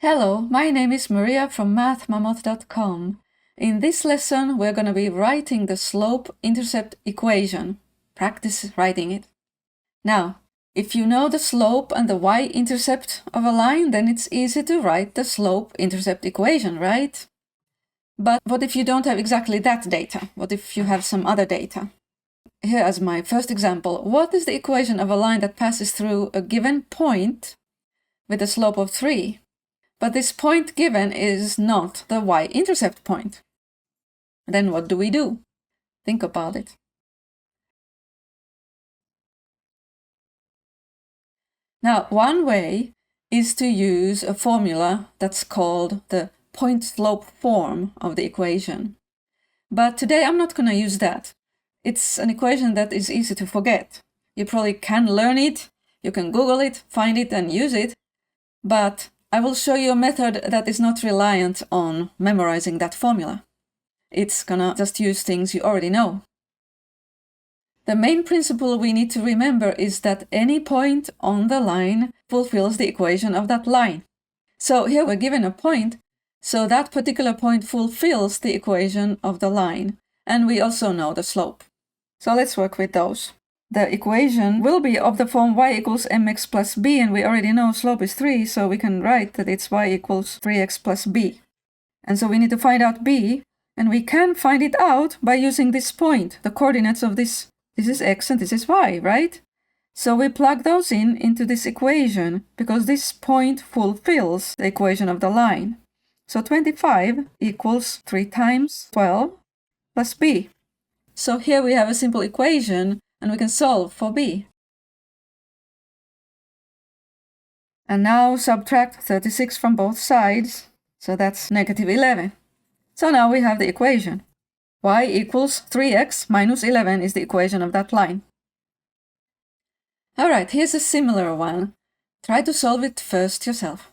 Hello, my name is Maria from mathmammoth.com. In this lesson, we're going to be writing the slope-intercept equation. Practice writing it. Now, if you know the slope and the y-intercept of a line, then it's easy to write the slope-intercept equation, right? But what if you don't have exactly that data? What if you have some other data? Here is my first example. What is the equation of a line that passes through a given point with a slope of 3? But this point given is not the y-intercept point. Then what do we do? Think about it. Now, one way is to use a formula that's called the point-slope form of the equation. But today I'm not going to use that. It's an equation that is easy to forget. You probably can learn it, you can Google it, find it and use it, but I will show you a method that is not reliant on memorizing that formula. It's gonna just use things you already know. The main principle we need to remember is that any point on the line fulfills the equation of that line. So here we're given a point, so that particular point fulfills the equation of the line. And we also know the slope. So let's work with those. The equation will be of the form y equals mx plus b, and we already know slope is 3, so we can write that it's y equals 3x plus b. And so we need to find out b, and we can find it out by using this point, the coordinates of this. This is x and this is y, right? So we plug those into this equation, because this point fulfills the equation of the line. So 25 equals 3 times 12 plus b. So here we have a simple equation, and we can solve for b. And now subtract 36 from both sides, so that's negative 11. So now we have the equation. Y equals 3x minus 11 is the equation of that line. Alright, here's a similar one. Try to solve it first yourself.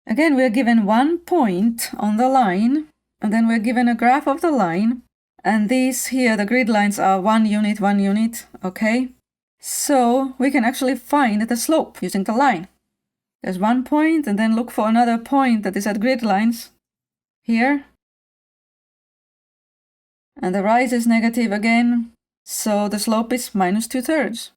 Again, we're given one point on the line, and then we're given a graph of the line. And these here, the grid lines are 1 unit, okay? So we can actually find the slope using the line. There's one point, and then look for another point that is at grid lines. Here. And the rise is negative again, so the slope is minus 2/3.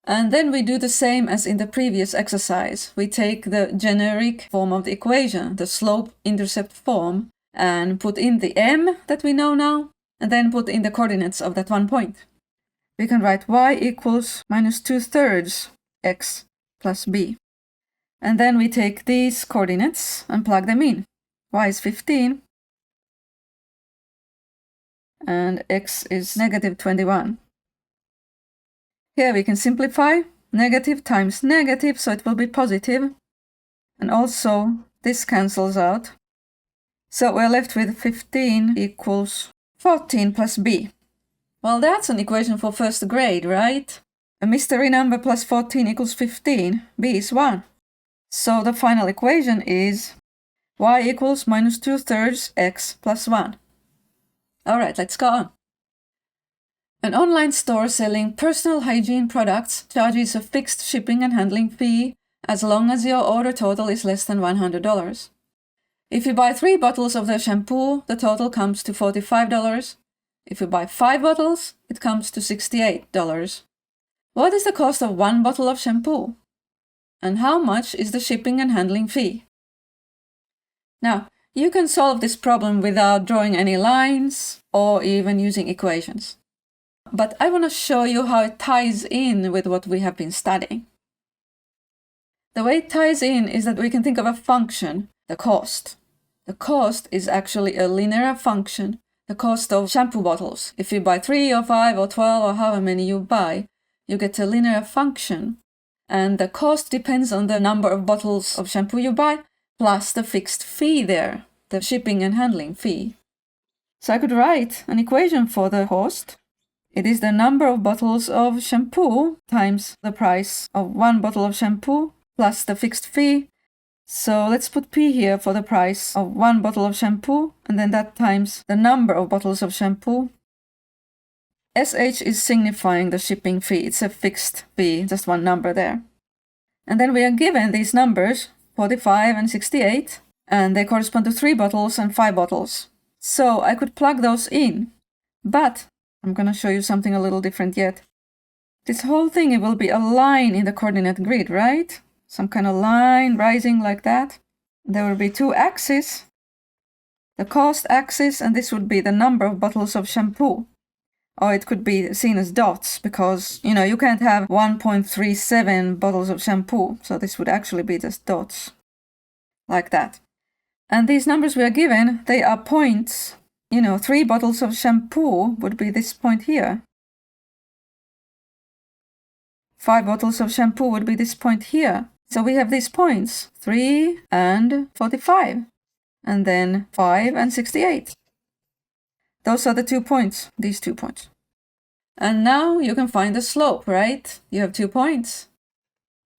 And then we do the same as in the previous exercise. We take the generic form of the equation, the slope-intercept form, and put in the m that we know now, and then put in the coordinates of that one point. We can write y equals minus 2/3 x plus b. And then we take these coordinates and plug them in. Y is 15, and x is negative 21. Here we can simplify. Negative times negative, so it will be positive. And also, this cancels out. So we're left with 15 equals 14 plus b. Well, that's an equation for first grade, right? A mystery number plus 14 equals 15. B is 1. So the final equation is y equals minus 2/3 x plus 1. Alright, let's go on. An online store selling personal hygiene products charges a fixed shipping and handling fee as long as your order total is less than $100. If you buy 3 bottles of the shampoo, the total comes to $45. If you buy 5 bottles, it comes to $68. What is the cost of 1 bottle of shampoo? And how much is the shipping and handling fee? Now, you can solve this problem without drawing any lines or even using equations. But I want to show you how it ties in with what we have been studying. The way it ties in is that we can think of a function, the cost. The cost is actually a linear function, the cost of shampoo bottles. If you buy 3 or 5 or 12 or however many you buy, you get a linear function. And the cost depends on the number of bottles of shampoo you buy, plus the fixed fee there, the shipping and handling fee. So I could write an equation for the cost. It is the number of bottles of shampoo times the price of 1 bottle of shampoo plus the fixed fee. So let's put p here for the price of 1 bottle of shampoo, and then that times the number of bottles of shampoo. SH is signifying the shipping fee. It's a fixed fee, just one number there. And then we are given these numbers, 45 and 68, and they correspond to 3 bottles and 5 bottles. So I could plug those in, but I'm going to show you something a little different yet. This whole thing, it will be a line in the coordinate grid, right? Some kind of line rising like that. There will be 2 axes, the cost axis, and this would be the number of bottles of shampoo. Or it could be seen as dots because, you can't have 1.37 bottles of shampoo. So this would actually be just dots, like that. And these numbers we are given, they are points. 3 bottles of shampoo would be this point here. 5 bottles of shampoo would be this point here. So we have these points, 3 and 45. And then 5 and 68. Those are the 2 points, these 2 points. And now you can find the slope, right? You have 2 points.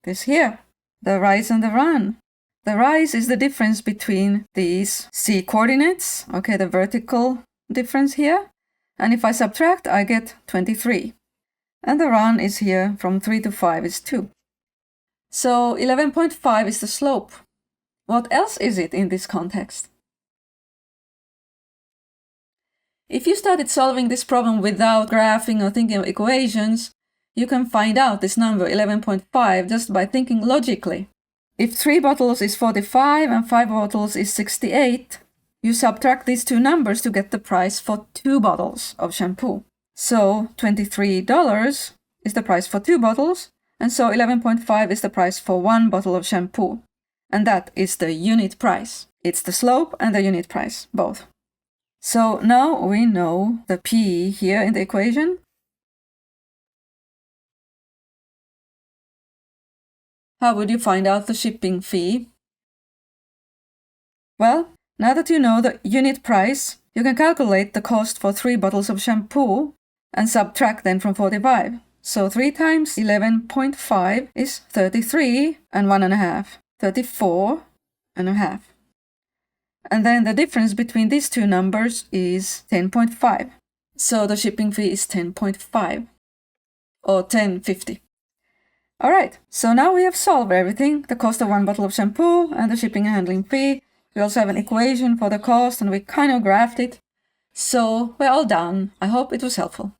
This here, the rise and the run. The rise is the difference between these c coordinates, okay, the vertical difference here. And if I subtract, I get 23. And the run is here from 3 to 5 is 2. So 11.5 is the slope. What else is it in this context? If you started solving this problem without graphing or thinking of equations, you can find out this number 11.5 just by thinking logically. If 3 bottles is 45 and 5 bottles is 68, you subtract these 2 numbers to get the price for 2 bottles of shampoo. So $23 is the price for 2 bottles, and so 11.5 is the price for 1 bottle of shampoo. And that is the unit price. It's the slope and the unit price, both. So now we know the P here in the equation. How would you find out the shipping fee? Well, now that you know the unit price, you can calculate the cost for 3 bottles of shampoo and subtract then from 45. So 3 times 11.5 is 33 and 1.5, 34.5. And then the difference between these 2 numbers is 10.5. So the shipping fee is 10.5 or 10.50. All right, so now we have solved everything, the cost of 1 bottle of shampoo and the shipping and handling fee. We also have an equation for the cost and we kind of graphed it. So we're all done. I hope it was helpful.